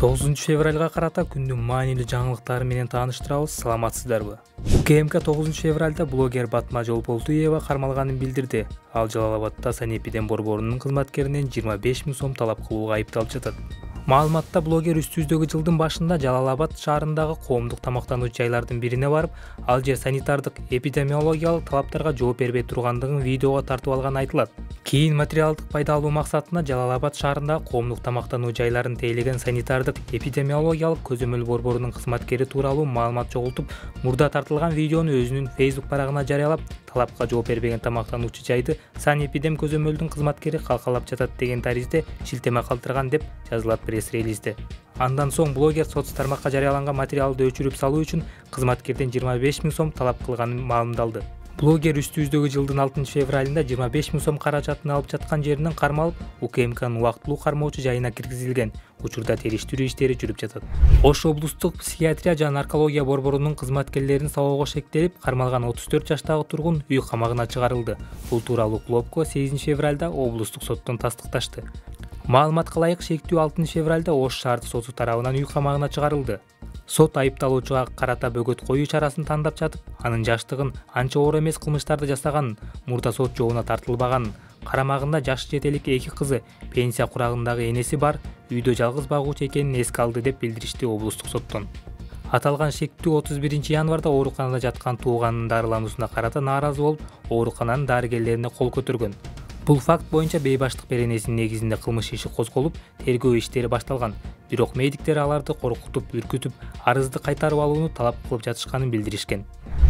9 февралга карата күндүн маанилүү жаңылыктары менен тааныштырабыз. Саламатсыздарбы? УКМК 9 февралда блогер Батма Жолболтуева кармалганын билдирди. Ал Жалал-Абадта санэпидем борборунун кызматкеринен 25 000 сом талап кылууга айыпталып жатат. Маалыматта блогер үстүбүздөгү жылдын башында Жалал-Абад шаарындагы коомдук тамактануу жайлардын бирине барып, ал жер санитардык эпидемиологиялык талаптарга жооп бербей тургандыгын видеого тартып алганы айтылат. Кийин материалдык пайда алуу максатында Жалал-Абад шаарындагы коомдук тамактануу жайларын тейлеген санитардык эпидемиологиялык көзөмөл борборунун кызматкери тууралуу маалымат чогултуп, мурда тартылган видеону өзүнүн Facebook барагына жарыялап, талапка жооп бербеген тамактануучу жайды санэпидем көзөмөлдүн кызматкери калкалап жатат деген таризде шилтеме калтырган деп жазылат пресс-релизде. Андан соң блогер соц тармакка жарыяланган материалды өчүрүп салуу үчүн кызматкерден 25 000 сом талап кылганын маалымдалды. Блогер үстүбүздөгү жылдын 6-февралында 25 000 сом каражатын алып жаткан жеринен кармалып, УКМКнын убактылуу кармоочу жайына киргизилген. Учурда териштирүү иштери жүрүп жатат. Ош облустук психиатрия жана наркология борборунун кызматкерлерин сабоого шектелип, кармалган 34 жаштагы тургун үй камагына чыгарылды. Бул тууралуу Клопко 8-февралда облустук соттон тастыкташты. Маалыматка ылайык, шектүү 6-февралда Ош шаардык соту тарабынан үй камагына чыгарылды. Сот айыпталуучуга карата бөгөт коюу чарасын тандап жатып, анын жаштыгын, анча оор эмес кылмыштарды жасаганын, мурда сот жообуна тартылбаганын, карамагында жаш жетелик 2 кызы, пенсия курагындагы энеси бар, үйдө жалгыз багуучу экенин эске алды деп билдиришти облустук соттон. Аталган шектүү 31 январда ооруканада жаткан тууганынын дарылануусуна карата нааразы болуп, оорукананын дарыгерлерине кол көтөргөн. Бул факт боюнча бейбаштык беренесинин негизинде кылмыш иши козголуп, тергөө иштери башталган. Бирок медиктер аларды коркутуп, үркүтүп, арызды кайтарып алууну талап кылып жатышканын билдиришкен.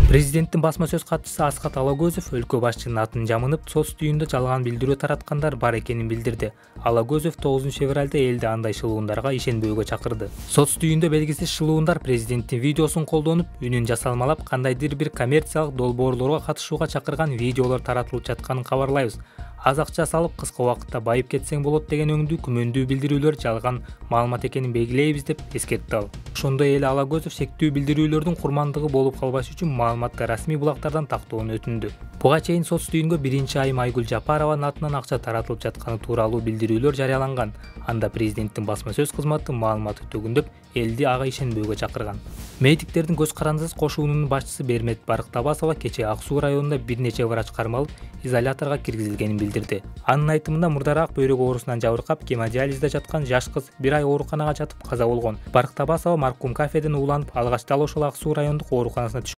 Президенттин басма сөз катчысы Аскат Алагөзов өлкө башчынын атын жамынып, соц түйүндө жалган билдирүү тараткандар бар экенин билдирди. Алагөзов 9-февралда элди андай шылуундарга ишенбөөгө чакырды. Соц түйүндө белгисиз шылуундар президенттин видеосун колдонуп, үнүн жасалмалап, кандайдыр бир коммерциялык долбоорлорго катышууга чакырган видеолор таратылып жатканын кабарлайбыз. Аз акча салып, кыска убакытта байып кетсең болот деген өңдүү күмөндүү билдирүүлөр жалган маалымат экенин белгилейбиз деп эскертти ал. Ошондой эле Алагөзов шектүү билдирүүлөрдүн курмандыгы болуп калбаш үчүн маалыматты расмий булактардан тактоону өтүндү. Буга чейин соц түйүнгө 1-айым Айгүл Жапарованын атынан акча таратылып жатканы тууралуу билдирүүлөр жарыяланган. Анда президенттин басма сөз кызматы маалымат өтөгүндөп, элди ага ишенбөөгө чакырган. Медиктердин көз карандысыз кошуунунун башчысы Бермет Барктабасова кечээ Ак Суу районунда бир нече врач кармалып, изоляторго киргизилгенин билдирди. Анын айтымында мурдараак бөйрөк оорусунан жабыркап, гемодиализде жаткан жаш кыз 1 ай ооруканага жатып каза болгон. Барктабасова маркум кафеден ууланып, алгач дал ошол Ак Суу райондук ооруканасына